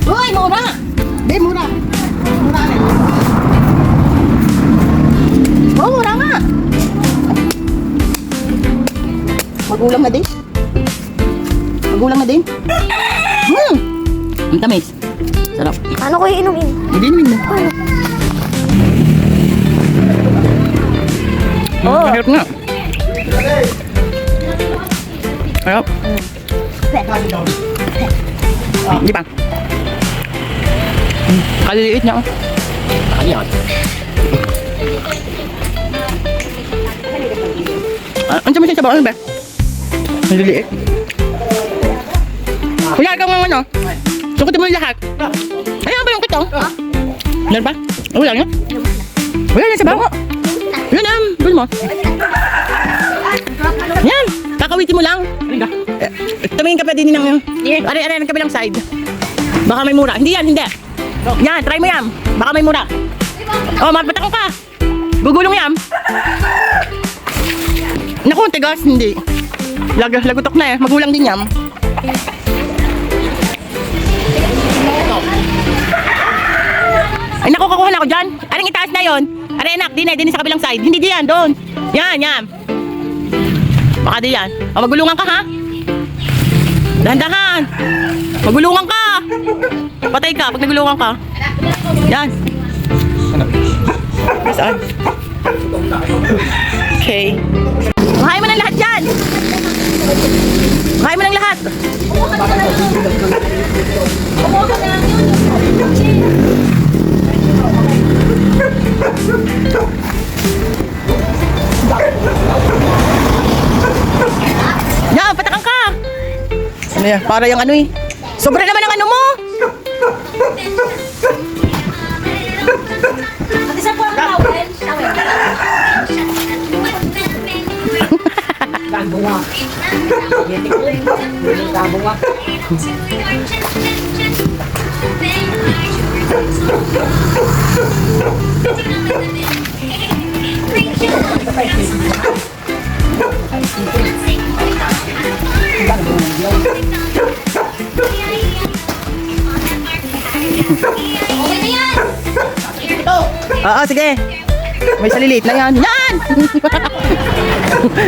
Uy, mura! Di, mura. Mura rin. Oh, mura nga. Magulang na din. Magulang na din. Ang tamis. Sarap. Paano ko iinumin? Hindi mo. Oh, mahirap nga. Ayop. Hindi pa. Kaliliit niya. Kaliliit. Ano siya sa bawang ba? Kaliliit. Kuya, ikaw nga ano? Sukutin mo yung lahat. Ayun ba yung kitong? Meron ba? Wala nga? Wala nga sa bawang. Yun na, doon mo. Yan, kakawitin mo lang. Tumingin ka pa din ng are ng kabilang side. Baka may mura. Hindi yan, hindi. Yan, try mo yan. Baka may mura. Oh, mapatakong ka. Gugulong yan. Naku, tigas, hindi. Lagutok na eh, magulang din yan. Ay, naku, kakuha na ako dyan. Anong itaas na yon? Aray anak, din sa kabilang side. Hindi diyan, doon. Yan. Baka di yan. O, magulungan ka ha? Dahan-dahan. Magulungan ka. Patay ka pag nagulungan ka. Yan. Saan? Okay. Kuhain mo ng lahat yan. Kuhain mo ng lahat. Yan, patakang ka. Ano yan? Para yung ano eh. Sobra naman ang ano mo. Mag-isa po ang tawel. Bunga. Bunga. Oo, sige. May saliliit lang yan. Yan!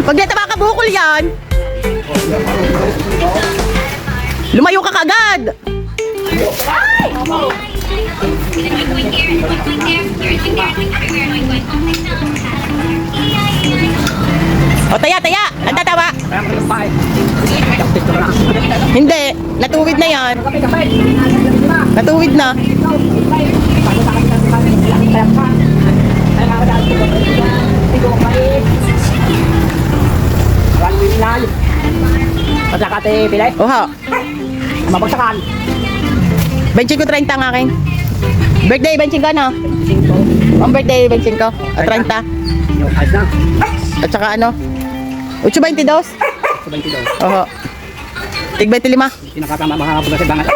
Pag dito makabukol yan. Lumayo ka kagad. O, taya. Ang tatawa. Hindi. Natuwid na yan. Natuwid na. Masakate pilay. Oha. Mabagsakan. Benching ko 30 ang akin. Birthday, benching ka na. Ang birthday, benching ko. 30. Yung ayos na. At saka ano? 8.22. 22. Oho. Tig 25. Pinakatama mga bugas sa bangat.